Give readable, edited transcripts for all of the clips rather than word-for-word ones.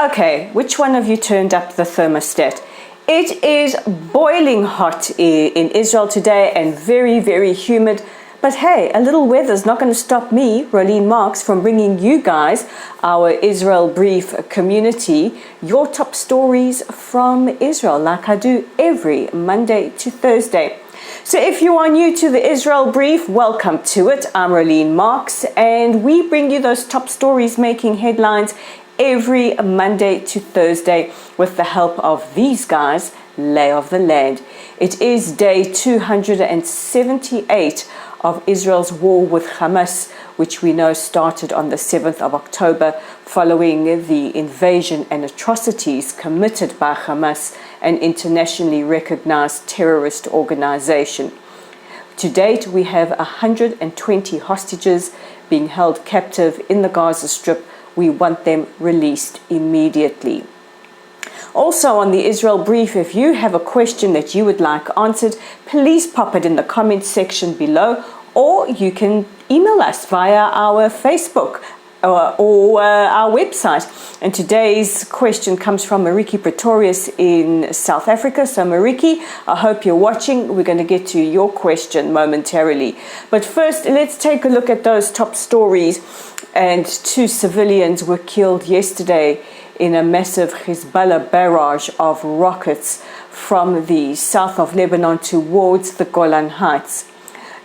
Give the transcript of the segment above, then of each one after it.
Okay, which one of you turned up the thermostat? It is boiling hot in Israel today and very, very humid. But hey, a little weather's not going to stop me, Rolene Marks, from bringing you guys, our Israel Brief community, your top stories from Israel, like I do every Monday to Thursday. So if you are new to the Israel Brief, welcome to it. I'm Rolene Marks, and we bring you those top stories making headlines every Monday to Thursday with the help of these guys, lay of the land. It is day 278 of Israel's war with Hamas, which we know started on the 7th of October following the invasion and atrocities committed by Hamas, an internationally recognized terrorist organization. To date, we have 120 hostages being held captive in the Gaza Strip. We want them released immediately. Also on the Israel Brief, if you have a question that you would like answered, please pop it in the comments section below, or you can email us via our Facebook or our website. And today's question comes from Mariki Pretorius in South Africa. So Mariki, I hope you're watching. We're going to get to your question momentarily. But first, let's take a look at those top stories. And 2 civilians were killed yesterday in a massive Hezbollah barrage of rockets from the south of Lebanon towards the Golan Heights.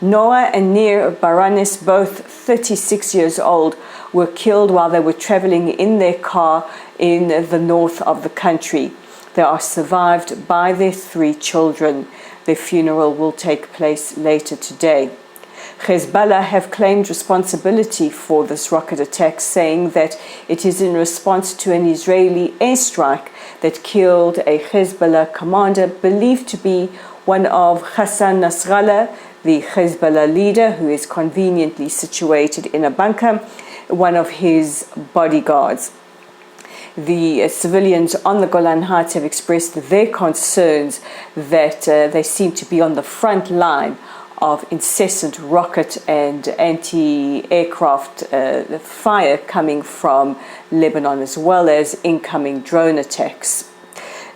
Noah and Nir Baranis, both 36 years old, were killed while they were traveling in their car in the north of the country. They are survived by their 3 children. Their funeral will take place later today. Hezbollah have claimed responsibility for this rocket attack, saying that it is in response to an Israeli airstrike that killed a Hezbollah commander believed to be one of Hassan Nasrallah, the Hezbollah leader, who is conveniently situated in a bunker, one of his bodyguards. The civilians on the Golan Heights have expressed their concerns that they seem to be on the front line of incessant rocket and anti-aircraft fire coming from Lebanon, as well as incoming drone attacks.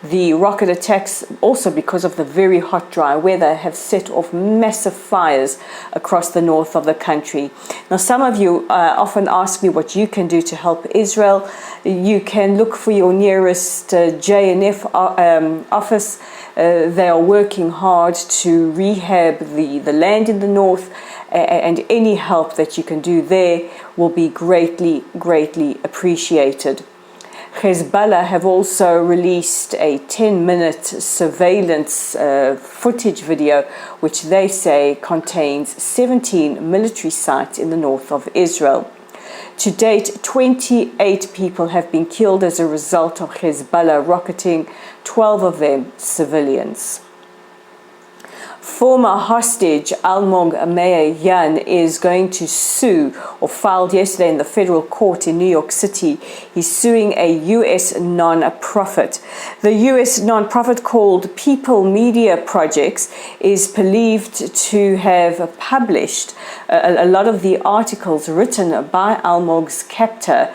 The rocket attacks, also because of the very hot, dry weather, have set off massive fires across the north of the country. Now, some of you often ask me what you can do to help Israel. You can look for your nearest JNF office. They are working hard to rehab the land in the north, and any help that you can do there will be greatly, greatly appreciated. Hezbollah have also released a 10-minute surveillance footage video, which they say contains 17 military sites in the north of Israel. To date, 28 people have been killed as a result of Hezbollah rocketing, 12 of them civilians. Former hostage Almog Yan is going to sue, or filed yesterday in the federal court in New York City. He's suing a U.S. non-profit. The U.S. non-profit called People Media Projects is believed to have published a lot of the articles written by Almog's captor,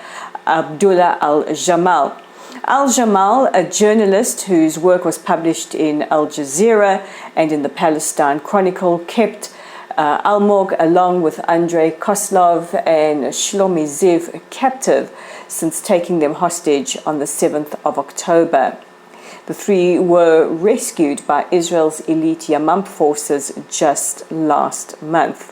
Abdullah al-Jamal. Al-Jamal, a journalist whose work was published in Al Jazeera and in the Palestine Chronicle, kept Almog along with Andrei Koslov and Shlomi Ziv captive since taking them hostage on the 7th of October. The 3 were rescued by Israel's elite Yamam forces just last month.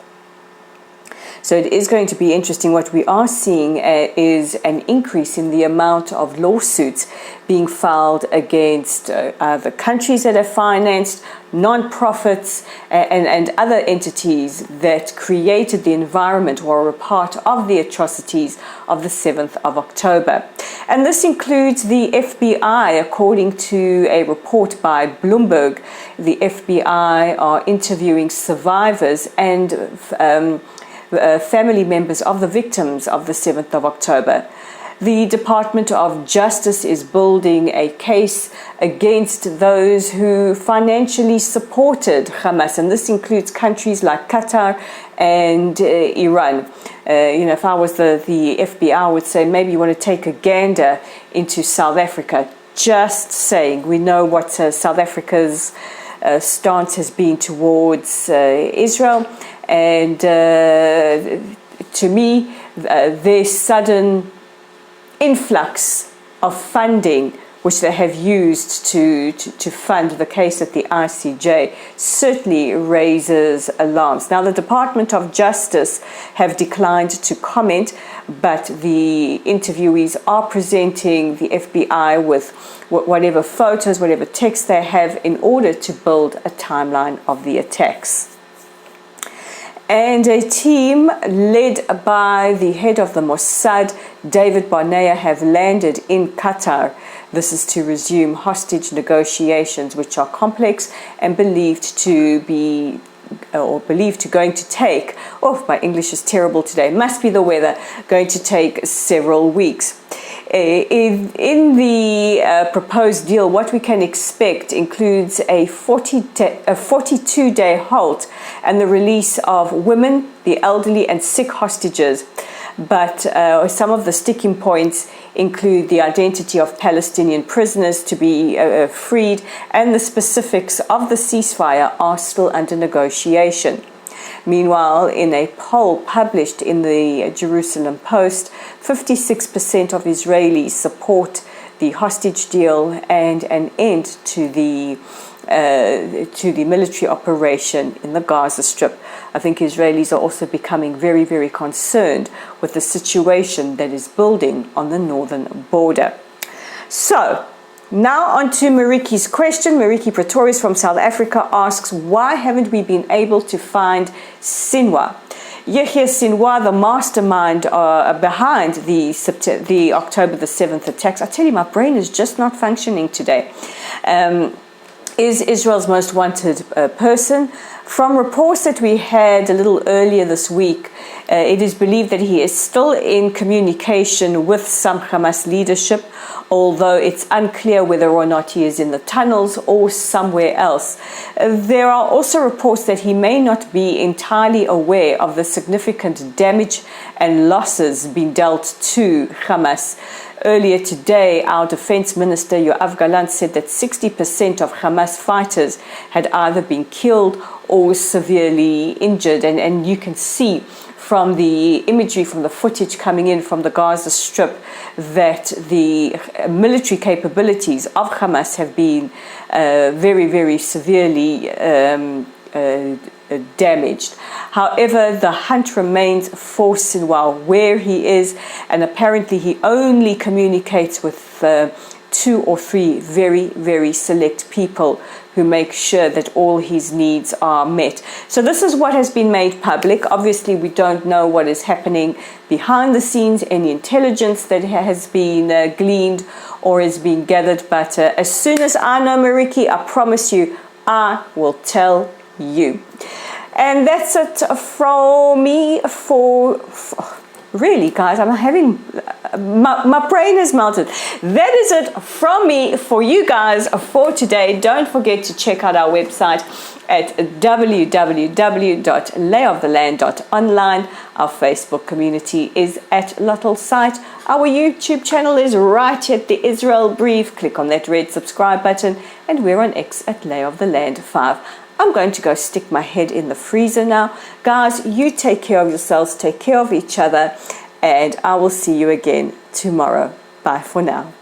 So it is going to be interesting. What we are seeing is an increase in the amount of lawsuits being filed against the countries that have financed, non-profits, and other entities that created the environment or were a part of the atrocities of the 7th of October. And this includes the FBI. According to a report by Bloomberg, the FBI are interviewing survivors and family members of the victims of the 7th of October. the Department of Justice is building a case against those who financially supported Hamas, and this includes countries like Qatar and Iran. If I was the FBI, I would say maybe you want to take a gander into South Africa. Just saying, we know what South Africa's stance has been towards Israel, and to me, their sudden influx of funding which they have used to fund the case at the ICJ certainly raises alarms. Now, the Department of Justice have declined to comment, but the interviewees are presenting the FBI with whatever photos, whatever text they have in order to build a timeline of the attacks. And a team led by the head of the Mossad, David Barnea, have landed in Qatar. This is to resume hostage negotiations, which are complex and believed to going to take, my English is terrible today, must be the weather, going to take several weeks. In the proposed deal, what we can expect includes a 42-day halt and the release of women, the elderly, and sick hostages. But some of the sticking points include the identity of Palestinian prisoners to be freed, and the specifics of the ceasefire are still under negotiation. Meanwhile, in a poll published in the Jerusalem Post, 56% of Israelis support the hostage deal and an end to the military operation in the Gaza Strip. I think Israelis are also becoming very, very concerned with the situation that is building on the northern border. So, now on to Mariki's question. Mariki Pretorius from South Africa asks, why haven't we been able to find Sinwar? Yahya Sinwar, the mastermind behind the October the 7th attacks. I tell you, my brain is just not functioning today. Is Israel's most wanted person. From reports that we had a little earlier this week, it is believed that he is still in communication with some Hamas leadership, although it's unclear whether or not he is in the tunnels or somewhere else. There are also reports that he may not be entirely aware of the significant damage and losses being dealt to Hamas. Earlier today, our defense minister, Yoav Gallant, said that 60% of Hamas fighters had either been killed or severely injured. And you can see from the imagery, from the footage coming in from the Gaza Strip, that the military capabilities of Hamas have been very, very severely damaged. However, the hunt remains for Sinwar, where he is, and apparently he only communicates with 2 or 3 very, very select people who make sure that all his needs are met. So this is what has been made public. Obviously, we don't know what is happening behind the scenes, any intelligence that has been gleaned or is being gathered. But as soon as I know, Mariki, I promise you, I will tell you. And that's it from me for really, guys, I'm having my brain is melted. That is it from me for you guys for today. Don't forget to check out our website at www.layoftheland.online. Our Facebook community is at Luttle Site. Our YouTube channel is right at the Israel Brief. Click on that red subscribe button, and we're on X at Lay of the Land 5. I'm going to go stick my head in the freezer now. Guys, you take care of yourselves, take care of each other, and I will see you again tomorrow. Bye for now.